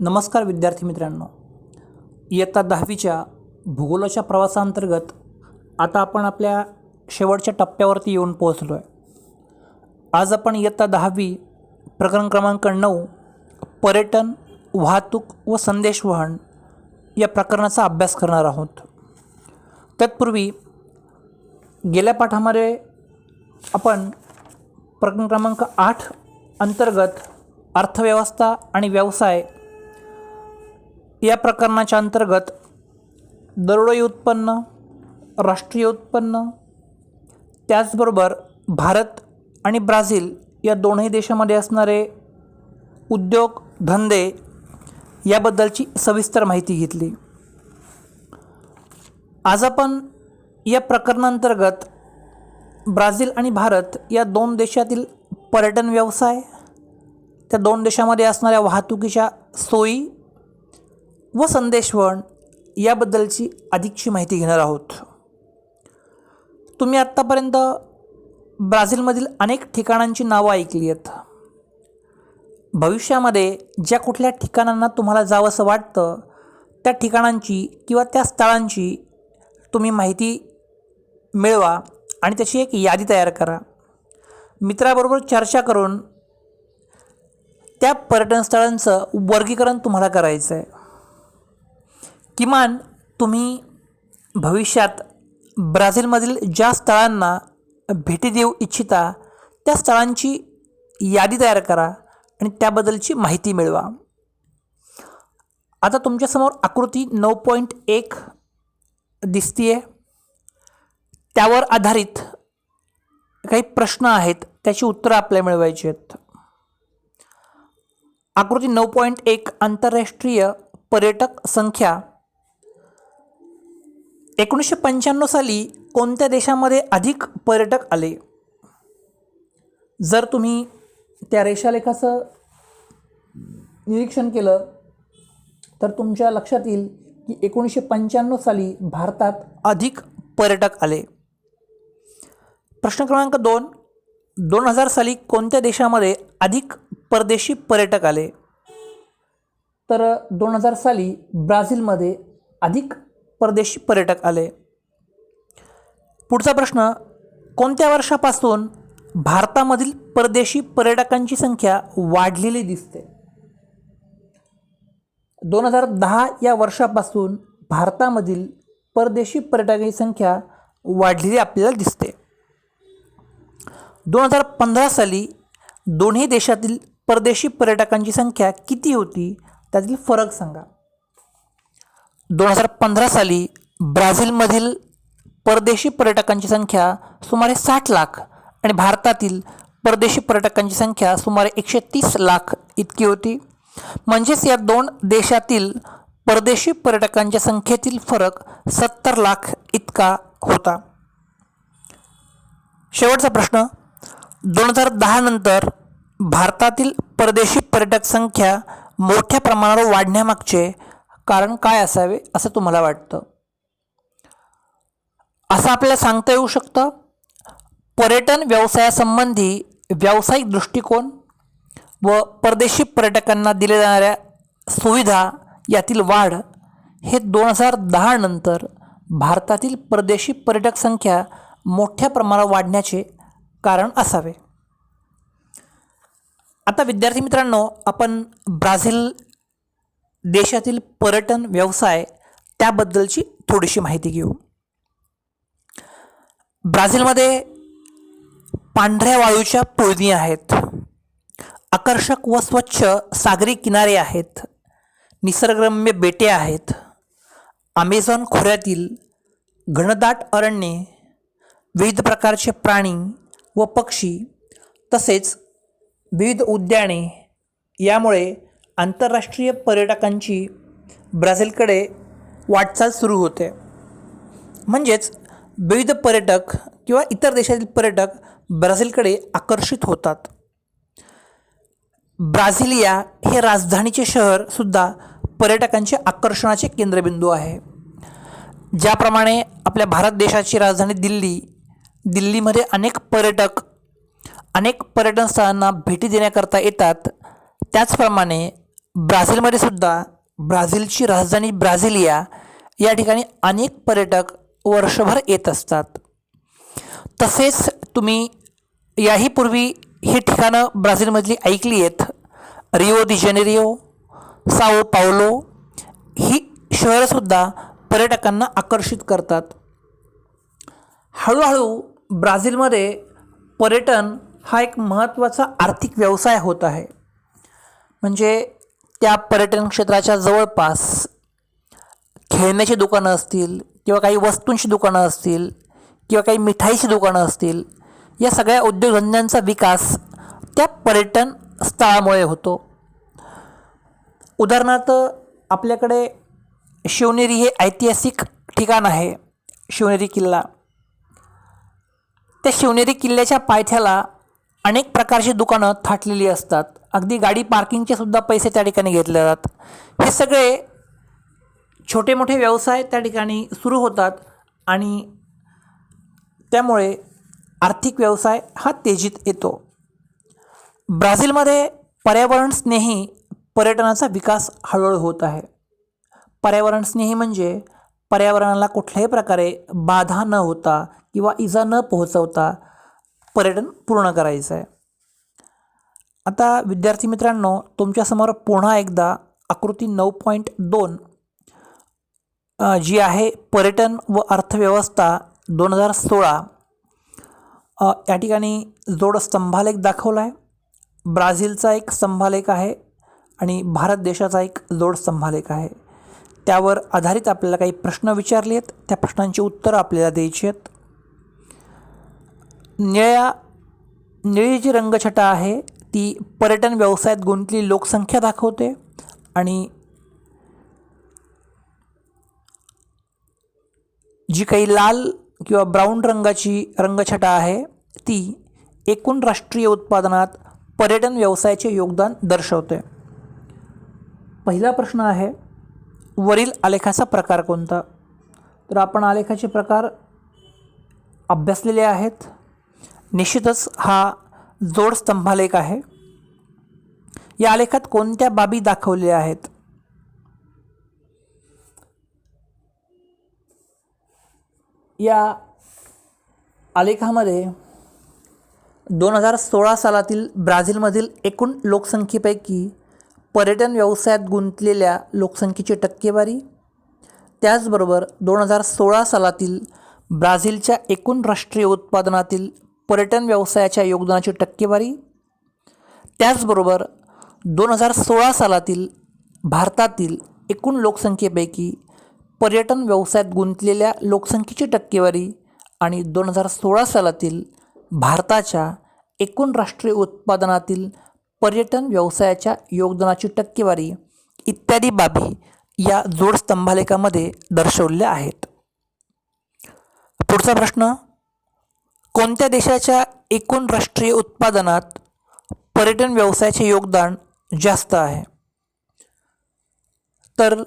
नमस्कार विद्यार्थी मित्रांनो, इयत्ता 10वीच्या भूगोलाच्या प्रवासांतर्गत आता आपण आपल्या शेवटच्या टप्प्यावरती येऊन पोहोचलो आहे. आज आपण इयत्ता 10वी प्रकरण क्रमांक 9 पर्यटन, वाहतूक व संदेशवहन या प्रकरणाचा अभ्यास करणार आहोत. तत्पूर्वी गेल्या पाठामध्ये आपण प्रकरण क्रमांक 8 अंतर्गत अर्थव्यवस्था आणि व्यवसाय या प्रकरणाच्या अंतर्गत दरडोई उत्पन्न, राष्ट्रीय उत्पन्न, त्याचबरोबर भारत आणि ब्राझील या दोन्ही देशामध्ये असणारे उद्योग धंदे याबद्दलची सविस्तर माहिती घेतली. आज आपण या प्रकरणांतर्गत ब्राझील आणि भारत या दोन देशातील पर्यटन व्यवसाय, त्या दोन देशामध्ये असणाऱ्या वाहतुकीच्या सोयी व संदेशवहन याबद्दलची अधिकची माहिती घेणार आहोत. तुम्ही आत्तापर्यंत ब्राझीलमधील अनेक ठिकाणांची नावं ऐकली आहेत. भविष्यामध्ये ज्या कुठल्या ठिकाणांना तुम्हाला जावंसं वाटतं त्या ठिकाणांची किंवा त्या स्थळांची तुम्ही माहिती मिळवा आणि त्याची एक यादी तयार करा. मित्राबरोबर चर्चा करून त्या पर्यटन स्थळांचं वर्गीकरण तुम्हाला करायचं आहे. किमान तुम्ही भविष्यात ब्राझीलमधील ज्या स्थळांना भेटी देऊ इच्छिता त्या स्थळांची यादी तयार करा आणि त्याबद्दलची माहिती मिळवा. आता तुमच्यासमोर आकृती 9.1 दिसतीये. त्यावर आधारित काही प्रश्न आहेत, त्याची उत्तरं आपल्याला मिळवायची आहेत. आकृती 9.1 आंतरराष्ट्रीय पर्यटक संख्या 1995 साली कोणत्या देशामध्ये अधिक पर्यटक आले? जर तुम्ही त्या रेषालेखाचं निरीक्षण केलं तर तुमच्या लक्षात येईल की 1995 साली भारतात अधिक पर्यटक आले. प्रश्न क्रमांक 2, 2000 साली कोणत्या देशामध्ये अधिक परदेशी पर्यटक आले? तर 2000 साली ब्राझीलमध्ये अधिक परदेशी पर्यटक आले. पुढचा प्रश्न, कोणत्या वर्षापासून भारतामधील परदेशी पर्यटकांची संख्या वाढलेली दिसते? 2010 या वर्षापासून भारतामधील परदेशी पर्यटकांची संख्या वाढलेली आपल्याला दिसते. 2015 साली दोन्ही देशातील परदेशी पर्यटकांची संख्या किती होती, त्यातील फरक सांगा. 2015 साली ब्राझीलमधील परदेशी पर्यटकांची संख्या सुमारे 60 लाख आणि भारतातील परदेशी पर्यटकांची संख्या सुमारे 130 लाख इतकी होती. म्हणजेच या दोन देशातील परदेशी पर्यटकांच्या संख्येतील फरक 70 लाख इतका होता. शेवटचा प्रश्न, 2010 नंतर भारतातील परदेशी पर्यटक संख्या मोठ्या प्रमाणावर वाढण्यामागचे कारण काय असावे असं तुम्हाला वाटतं? असं आपल्याला सांगता येऊ शकतं, पर्यटन व्यवसायासंबंधी व्यावसायिक दृष्टिकोन व परदेशी पर्यटकांना दिल्या जाणाऱ्या सुविधा यातील वाढ हे 2010 नंतर भारतातील परदेशी पर्यटक संख्या मोठ्या प्रमाणावर वाढण्याचे कारण असावे. आता विद्यार्थी मित्रांनो, आपण ब्राझील देशातील पर्यटन व्यवसाय त्याबद्दलची थोडीशी माहिती घेऊ. ब्राझीलमध्ये पांढऱ्या वाळूच्या पोळणी आहेत, आकर्षक व स्वच्छ सागरी किनारे आहेत, निसर्गरम्य बेटे आहेत, अमेझॉन खोऱ्यातील घनदाट अरण्ये, विविध प्रकारचे प्राणी व पक्षी तसेच विविध उद्याने, यामुळे आंतरराष्ट्रीय पर्यटकांची ब्राझीलकडे वाटचाल सुरू होते. म्हणजेच विविध पर्यटक किंवा इतर देशातील पर्यटक ब्राझीलकडे आकर्षित होतात. ब्राझिलिया हे राजधानीचे शहरसुद्धा पर्यटकांचे आकर्षणाचे केंद्रबिंदू आहे. ज्याप्रमाणे आपल्या भारत देशाची राजधानी दिल्लीमध्ये अनेक पर्यटन स्थळांना भेटी देण्याकरता येतात, त्याचप्रमाणे ब्राझीलमध्ये सुद्धा ब्राझीलची राजधानी ब्राझिलिया या ठिकाणी अनेक पर्यटक वर्षभर येत असतात. तसेच तुम्ही याहीपूर्वी ही ठिकाणं ब्राझीलमधली ऐकली आहेत. रिओ दी जेनेरिओ, साओ पावलो ही शहरंसुद्धा पर्यटकांना आकर्षित करतात. हळूहळू ब्राझीलमध्ये पर्यटन हा एक महत्त्वाचा आर्थिक व्यवसाय होत आहे. म्हणजे त्या पर्यटन क्षेत्राच्या जवळपास खेळण्याची दुकानं असतील किंवा काही वस्तूंची दुकानं असतील किंवा काही मिठाईची दुकानं असतील, या सगळ्या उद्योगधंद्यांचा विकास त्या पर्यटन स्थळामुळे होतो. उदाहरणार्थ आपल्याकडे शिवनेरी हे ऐतिहासिक ठिकाण आहे. शिवनेरी किल्ला, त्या शिवनेरी किल्ल्याच्या पायथ्याला अनेक प्रकारची दुकानं थाटलेली असतात. अगदी गाडी पार्किंगचे सुद्धा पैसे त्या ठिकाणी घेतले जातात. हे सगळे छोटे मोठे व्यवसाय त्या ठिकाणी सुरू होतात आणि त्यामुळे आर्थिक व्यवसाय हा तेजीत येतो. ब्राझीलमध्ये पर्यावरणस्नेही पर्यटनाचा विकास हळूहळू होत आहे. पर्यावरणस्नेही म्हणजे पर्यावरणाला कुठल्याही प्रकारे बाधा न होता किंवा इजा न पोहोचवता पर्यटन पूर्ण करायचं आहे. आता विद्यार्थी मित्रांनो, तुमच्यासमोर पुन्हा एकदा आकृती 9.2 जी आहे पर्यटन व अर्थव्यवस्था 2016 या ठिकाणी जोड स्तंभालेख दाखवला आहे. ब्राझीलचा एक स्तंभालेख आहे आणि भारत देशाचा एक जोड स्तंभालेख आहे. त्यावर आधारित आपल्याला काही प्रश्न विचारले आहेत. त्या प्रश्नांची उत्तरं आपल्याला द्यायची आहेत. निळी जी रंगछटा आहे ती पर्यटन व्यवसायात गुंतलेली लोकसंख्या दाखवते आणि जी काही लाल किंवा ब्राऊन रंगाची रंगछटा आहे ती एकूण राष्ट्रीय उत्पादनात पर्यटन व्यवसायाचे योगदान दर्शवते. पहिला प्रश्न आहे, वरील आलेखाचा प्रकार कोणता? तर आपण आलेखाचे प्रकार अभ्यासलेले आहेत. निश्चितच हा जोड स्तंभालेख आहे. या आलेखात कोणत्या बाबी दाखवलेल्या आहेत? या आलेखामध्ये 2016 सालातील ब्राझीलमधील एकूण लोकसंख्येपैकी पर्यटन व्यवसायात गुंतलेल्या लोकसंख्येची टक्केवारी, त्याचबरोबर 2016 सालातील ब्राझीलच्या एकूण राष्ट्रीय उत्पादनातील पर्यटन व्यवसायाच्या योगदानाची टक्केवारी, त्याचबरोबर 2016 सालातील भारतातील एकूण लोकसंख्येपैकी पर्यटन व्यवसायात गुंतलेल्या लोकसंख्येची टक्केवारी आणि 2016 सालातील भारताच्या एकूण राष्ट्रीय उत्पादनातील पर्यटन व्यवसायाच्या योगदानाची टक्केवारी इत्यादी बाबी या जोड स्तंभालेखामध्ये दर्शवल्या आहेत. पुढचा प्रश्न, कोणत्या देशाच्या एकूण राष्ट्रीय उत्पादनात पर्यटन व्यवसायाचे योगदान जास्त आहे? तर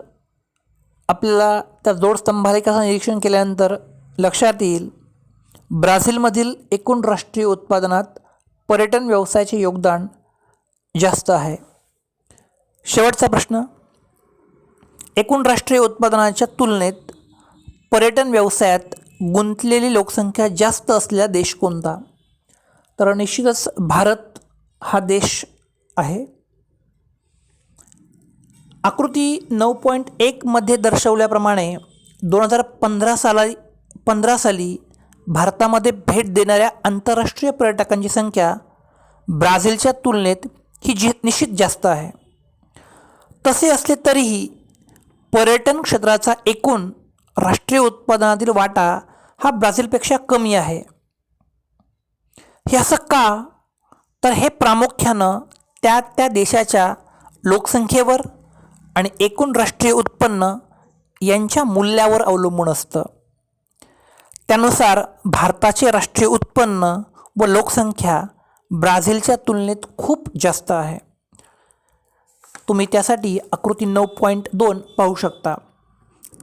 आपल्याला त्या जोड स्तंभालेखाचं निरीक्षण केल्यानंतर लक्षात येईल ब्राझीलमधील एकूण राष्ट्रीय उत्पादनात पर्यटन व्यवसायाचे योगदान जास्त आहे. शेवटचा प्रश्न, एकूण राष्ट्रीय उत्पादनाच्या तुलनेत पर्यटन व्यवसायात गुंतलेली लोकसंख्या जास्त असलेला देश कोणता? तर निश्चितच भारत हा देश आहे. आकृती 9.1 मध्ये दर्शवल्याप्रमाणे 2015 साली भारतामध्ये भेट देणाऱ्या आंतरराष्ट्रीय पर्यटकांची संख्या ब्राझीलच्या तुलनेत ही निश्चित जास्त आहे. तसे असले तरीही पर्यटन क्षेत्राचा एकूण राष्ट्रीय उत्पादनातील वाटा हा ब्राझीलपेक्षा कमी आहे. हे असं का? तर हे प्रामुख्यानं त्या देशाच्या लोकसंख्येवर आणि एकूण राष्ट्रीय उत्पन्न यांच्या मूल्यावर अवलंबून असतं. त्यानुसार भारताचे राष्ट्रीय उत्पन्न व लोकसंख्या ब्राझीलच्या तुलनेत खूप जास्त आहे. तुम्ही त्यासाठी आकृती 9.2 पाहू शकता.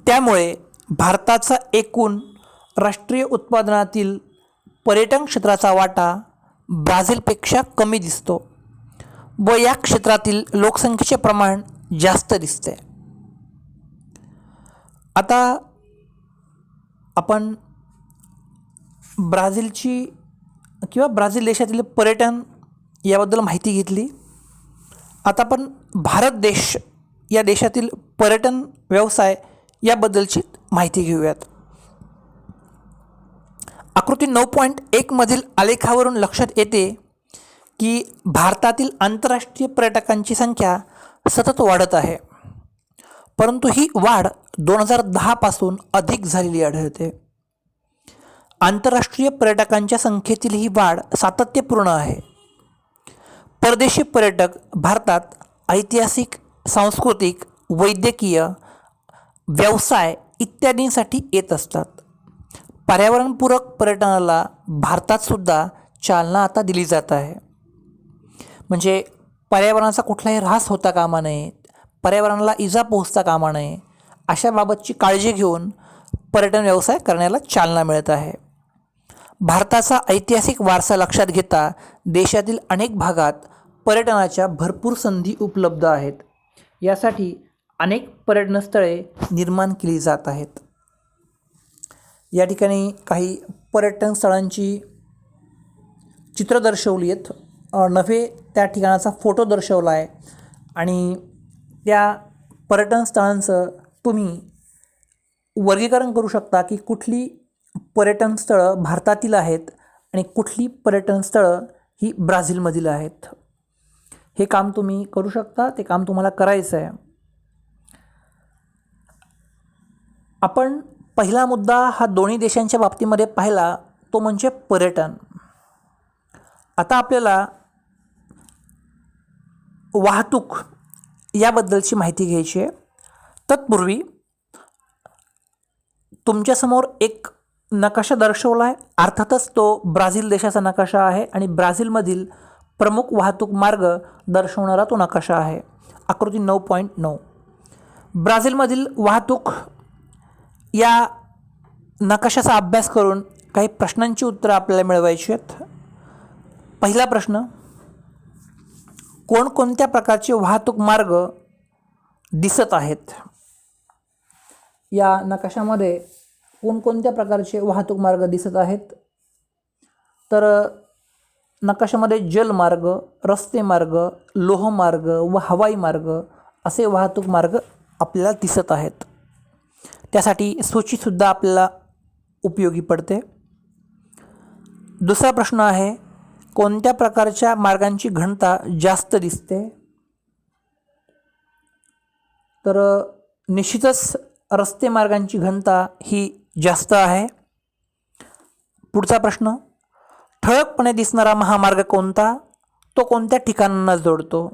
त्यामुळे भारताचा एकूण राष्ट्रीय उत्पादनातील पर्यटन क्षेत्राचा वाटा ब्राझीलपेक्षा कमी दिसतो व या क्षेत्रातील लोकसंख्येचे प्रमाण जास्त दिसते. आता आपण ब्राझीलची किंवा ब्राझील देशातील पर्यटन याबद्दल माहिती घेतली. आता आपण भारत देश या देशातील पर्यटन व्यवसाय याबद्दलची माहिती घेऊयात. आकृती 9.1 मधील आलेखावरून लक्षात येते की भारतातील आंतरराष्ट्रीय पर्यटकांची संख्या सतत वाढत आहे, परंतु ही वाढ 2010 पासून अधिक झालेली आढळते. आंतरराष्ट्रीय पर्यटकांच्या संख्येतील ही वाढ सातत्यपूर्ण आहे. परदेशी पर्यटक भारतात ऐतिहासिक, सांस्कृतिक, वैद्यकीय, व्यवसाय इत्यादींसाठी येत असतात. पर्यावरणपूरक पर्यटनाला भारतात सुद्धा चालना आता दिली जात आहे. म्हणजे पर्यावरणाचा कुठलाही ऱ्हास होता कामा नये, पर्यावरणाला इजा पोहोचता कामा नये, अशा बाबतची काळजी घेऊन पर्यटन व्यवसाय करण्याला चालना मिळत आहे. भारताचा ऐतिहासिक वारसा लक्षात घेता देशातील अनेक भागात पर्यटनाच्या भरपूर संधी उपलब्ध आहेत. यासाठी अनेक पर्यटनस्थळे निर्माण केली जात आहेत. या ठिकाणी काही पर्यटन स्थळांची चित्र दर्शवली आहेत, नव्हे त्या ठिकाणाचा फोटो दर्शवला आहे. आणि त्या पर्यटन स्थळांचं तुम्ही वर्गीकरण करू शकता की कुठली पर्यटन स्थळं भारतातील आहेत आणि कुठली पर्यटन स्थळं ही ब्राझीलमधील आहेत. हे काम तुम्ही करू शकता, ते काम तुम्हाला करायचं आहे. आपण पहिला मुद्दा हा दोन्ही देशांच्या बाबतीमध्ये पाहिला, तो म्हणजे पर्यटन. आता आपल्याला वाहतूक याबद्दलची माहिती घ्यायची आहे. तत्पूर्वी तुमच्यासमोर एक नकाशा दर्शवला आहे. अर्थातच तो ब्राझील देशाचा नकाशा आहे आणि ब्राझीलमधील प्रमुख वाहतूक मार्ग दर्शवणारा तो नकाशा आहे. आकृती 9.9. ब्राझीलमधील वाहतूक या नकाशाचा अभ्यास करून काही प्रश्नांची उत्तरं आपल्याला मिळवायची आहेत. पहिला प्रश्न, कोणकोणत्या प्रकारचे वाहतूक मार्ग दिसत आहेत? या नकाशामध्ये कोणकोणत्या प्रकारचे वाहतूक मार्ग दिसत आहेत? तर नकाशामध्ये जलमार्ग, रस्ते मार्ग, लोहमार्ग व हवाई मार्ग असे वाहतूक मार्ग आपल्याला दिसत आहेत. त्यासाठी सूचीसुद्धा आपल्याला उपयोगी पडते. दुसरा प्रश्न आहे, कोणत्या प्रकारच्या मार्गांची घनता जास्त दिसते? तर निश्चितच रस्ते मार्गांची घनता ही जास्त आहे. पुढचा प्रश्न, ठळकपणे दिसणारा महामार्ग कोणता? तो कोणत्या ठिकाणांना जोडतो?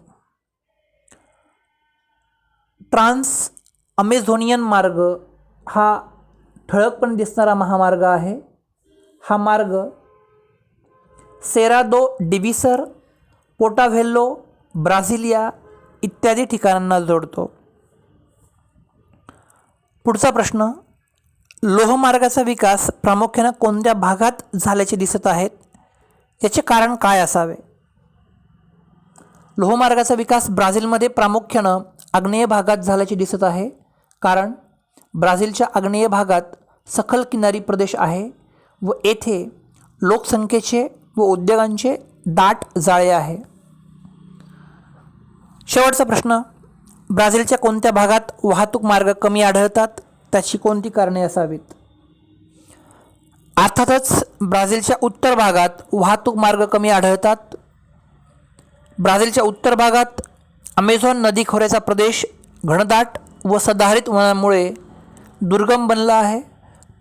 ट्रान्स अमेझोनियन मार्ग हा ठळकपणे दिसणारा महामार्ग आहे. हा मार्ग सेरा दो डिविसर, पोर्टाव्हेल्लो, ब्राझिलिया इत्यादी ठिकाणांना जोडतो. पुढचा प्रश्न, लोहमार्गाचा विकास प्रामुख्याने कोणत्या भागात झाल्याचे दिसत आहेत? याचे कारण काय असावे? लोहमार्गाचा विकास ब्राझीलमध्ये प्रामुख्यानं आग्नेय भागात झाल्याचे दिसत आहे. कारण ब्राझीलच्या आग्नेय भागात सखल किनारी प्रदेश आहे व येथे लोकसंख्येचे व उद्योगांचे दाट जाळे आहे. शेवटचा प्रश्न, ब्राझीलच्या कोणत्या भागात वाहतूक मार्ग कमी आढळतात? त्याची कोणती कारणे असावीत? अर्थातच ब्राझीलच्या उत्तर भागात वाहतूक मार्ग कमी आढळतात. ब्राझीलच्या उत्तर भागात अमेझॉन नदी खोऱ्याचा प्रदेश घनदाट व सदाहरित वनांमुळे दुर्गम बनला आहे.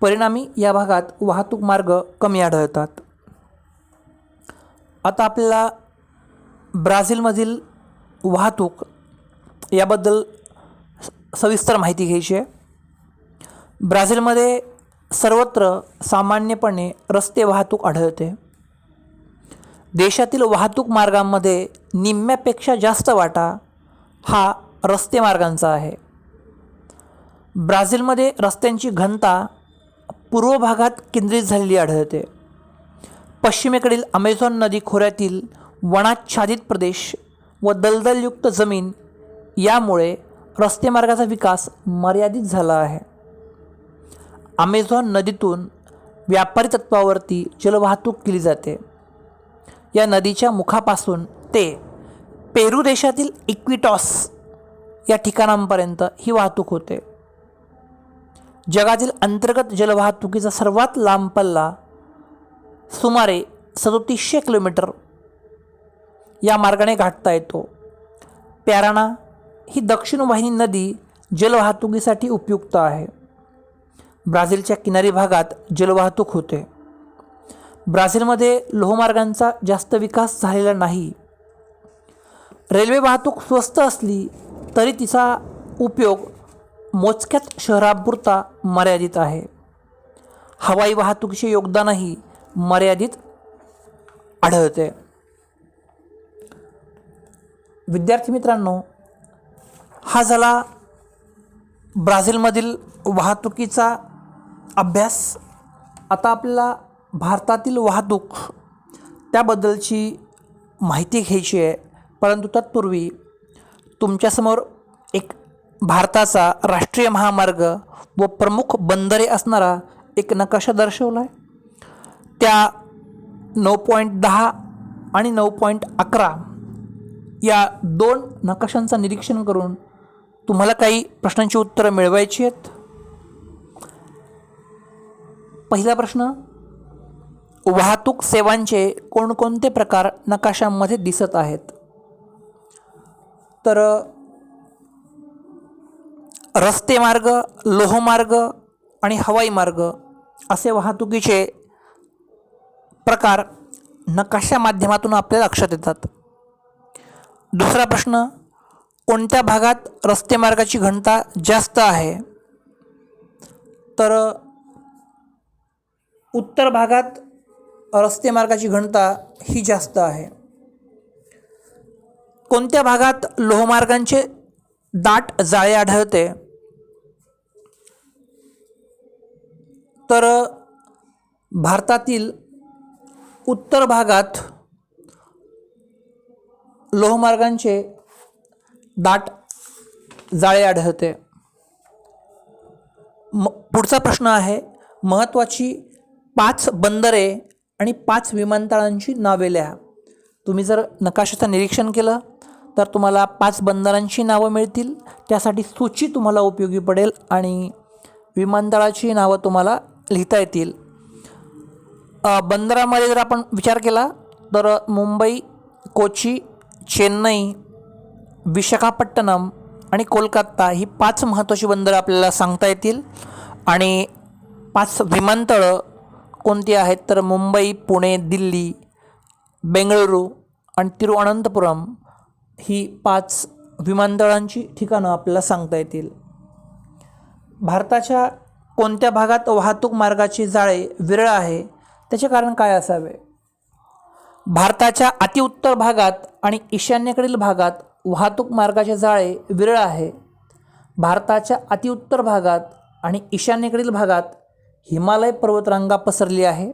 परिणामी या भागात वाहतूक मार्ग कमी आढळतात. आता आपल्याला ब्राझीलमधील वाहतूक याबद्दल सविस्तर माहिती घ्यायची आहे. ब्राझीलमध्ये सर्वत्र सामान्यपणे रस्ते वाहतूक आढळते. देशातील वाहतूक मार्गांमध्ये निम्म्यापेक्षा जास्त वाटा हा रस्ते मार्गांचा आहे. ब्राझीलमध्ये रस्त्यांची घनता पूर्व भागात केंद्रित झालेली आढळते. पश्चिमेकडील अमेझॉन नदी खोऱ्यातील वनाच्छादित प्रदेश व दलदलयुक्त जमीन यामुळे रस्ते मार्गाचा विकास मर्यादित झाला आहे. अमेझॉन नदीतून व्यापारी तत्त्वावरती जलवाहतूक केली जाते. या नदीच्या मुखापासून ते पेरू देशातील इक्विटॉस या ठिकाणांपर्यंत ही वाहतूक होते. जगातील अंतर्गत जलवाहतुकीचा सर्वात लांब पल्ला सुमारे 3700 किलोमीटर या मार्गाने गाठता येतो. पॅराना ही दक्षिण वाहिनी नदी जलवाहतुकीसाठी उपयुक्त आहे. ब्राझीलच्या किनारी भागात जलवाहतूक होते. ब्राझीलमध्ये लोहमार्गांचा जास्त विकास झालेला नाही. रेल्वे वाहतूक स्वस्त असली तरी तिचा उपयोग मोजक्याच शहरापुरता मर्यादित आहे. हवाई वाहतुकीचे योगदानही मर्यादित आढळते. विद्यार्थी मित्रांनो, हा झाला ब्राझीलमधील वाहतुकीचा अभ्यास. आता आपल्याला भारतातील वाहतूक त्याबद्दलची माहिती घ्यायची आहे, परंतु तत्पूर्वी तुमच्यासमोर एक भारताचा राष्ट्रीय महामार्ग व प्रमुख बंदरे असणारा एक नकाशा दर्शवला आहे. त्या 9.10 आणि 9.11 या दोन नकाशांचं निरीक्षण करून तुम्हाला काही प्रश्नांची उत्तरं मिळवायची आहेत. पहिला प्रश्न, वाहतूक सेवांचे कोणकोणते प्रकार नकाशामध्ये दिसत आहेत? तर रस्ते मार्ग, लोहमार्ग आणि हवाई मार्ग असे वाहतुकीचे प्रकार नकाशा माध्यमातून आपल्या लक्षात येतात. दुसरा प्रश्न, कोणत्या भागात रस्ते मार्गाची घनता जास्त आहे? तर उत्तर भागात रस्ते मार्गाची घनता ही जास्त आहे. कोणत्या भागात लोहमार्गांचे दाट जाळे आढळते? तर भारतातील उत्तर भागात लोहमार्गांचे दाट जाळे आढळते. पुढचा प्रश्न आहे, महत्त्वाची 5 बंदरे आणि 5 विमानतळांची नावे लिहा. तुम्ही जर नकाशाचं निरीक्षण केलं तर तुम्हाला 5 बंदरांची नावं मिळतील. त्यासाठी सूची तुम्हाला उपयोगी पडेल आणि विमानतळाची नावं तुम्हाला लिहिता येतील. बंदरामध्ये जर आपण विचार केला तर मुंबई, कोची, चेन्नई, विशाखापट्टणम आणि कोलकाता ही 5 महत्त्वाची बंदरं आपल्याला सांगता येतील. आणि 5 विमानतळं कोणती आहेत? तर मुंबई, पुणे, दिल्ली, बेंगळुरू आणि तिरुअनंतपुरम ही 5 विमानतळांची ठिकाणं आपल्याला सांगता येतील. भारताच्या कोणत्या भागात वाहतूक मार्गाचे जाळे विरळ आहे? त्याचे कारण काय असावे? भारताच्या अतिउत्तर भागात आणि ईशान्येकडील भागात वाहतूक मार्गाचे जाळे विरळ आहे. भारताच्या अतिउत्तर भागात आणि ईशान्येकडील भागात हिमालय पर्वतरांगा पसरली आहे.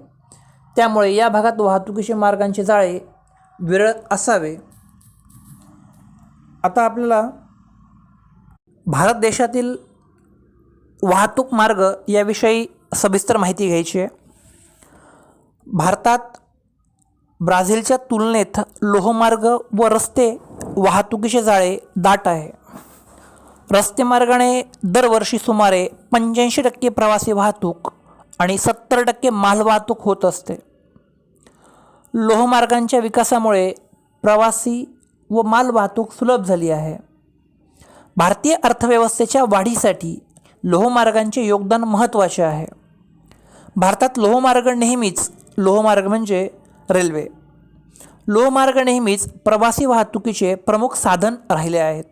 त्यामुळे या भागात वाहतुकीचे मार्गांचे जाळे विरळ असावे. आता आपल्याला भारत देशातील वाहतूक मार्ग याविषयी सविस्तर माहिती घ्यायची आहे. भारतात ब्राझीलच्या तुलनेत लोहमार्ग व रस्ते वाहतुकीचे जाळे दाट आहे. रस्ते मार्गाने दरवर्षी सुमारे 85% प्रवासी वाहतूक आणि 70% मालवाहतूक होत असते. लोहमार्गांच्या विकासामुळे प्रवासी व मालवाहतूक सुलभ झाली आहे. भारतीय अर्थव्यवस्थेच्या वाढीसाठी लोहमार्गांचे योगदान महत्त्वाचे आहे. भारतात लोहमार्ग म्हणजे रेल्वे, लोहमार्ग नेहमीच प्रवासी वाहतुकीचे प्रमुख साधन राहिले आहेत.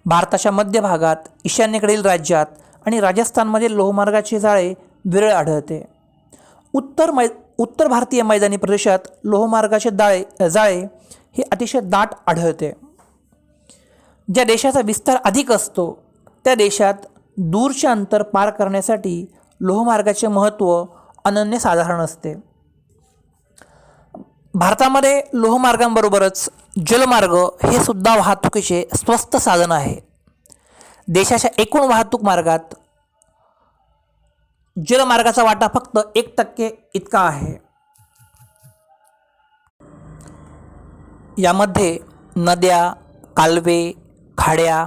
भारताच्या मध्य भागात, ईशान्येकडील राज्यात आणि राजस्थानमध्ये लोहमार्गाचे जाळे विरळ आढळते. उत्तर भारतीय मैदानी प्रदेशात लोहमार्गाचे जाळे हे अतिशय दाट आढळते. ज्या देशाचा विस्तार अधिक असतो त्या देशात दूरचे अंतर पार करण्यासाठी लोहमार्गाचे महत्त्व अनन्यसाधारण असते. भारतामध्ये लोहमार्गांबरोबरच जलमार्ग हे सुद्धा वाहतुकीचे स्वस्त साधन आहे. देशाच्या एकूण वाहतूक मार्गात जलमार्गाचा वाटा फक्त 1% इतका आहे. यामध्ये नद्या, कालवे, खाड्या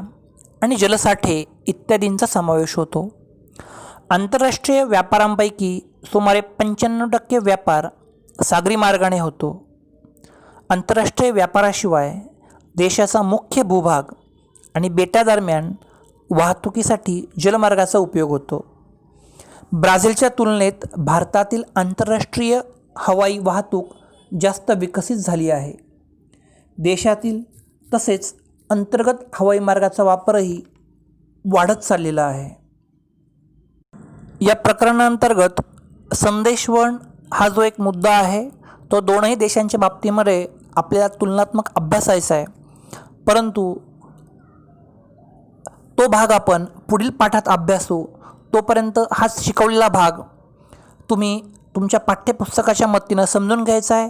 आणि जलसाठे इत्यादींचा समावेश होतो. आंतरराष्ट्रीय व्यापारांपैकी सुमारे 95% व्यापार सागरी मार्गाने होतो. आंतरराष्ट्रीय व्यापाराशिवाय देशाचा मुख्य भूभाग आणि बेटादरम्यान वाहतुकीसाठी जलमार्गाचा उपयोग होतो. ब्राझीलच्या तुलनेत भारतातील आंतरराष्ट्रीय हवाई वाहतूक जास्त विकसित झाली आहे. देशातील तसेच अंतर्गत हवाई मार्गाचा वापरही वाढत चाललेला आहे. या प्रकरणांतर्गत संदेशवहन हा जो एक मुद्दा आहे तो दोनही देशांच्या बाबतीमध्ये आपल्याला तुलनात्मक अभ्यासायचा आहे. परंतु तो भाग आपण पुढील पाठात अभ्यासू. तोपर्यंत हा शिकवलेला भाग तुम्ही तुमच्या पाठ्यपुस्तकाच्या मदतीनं समजून घ्यायचा आहे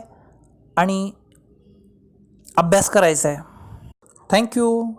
आणि अभ्यास करायचा आहे. थँक्यू.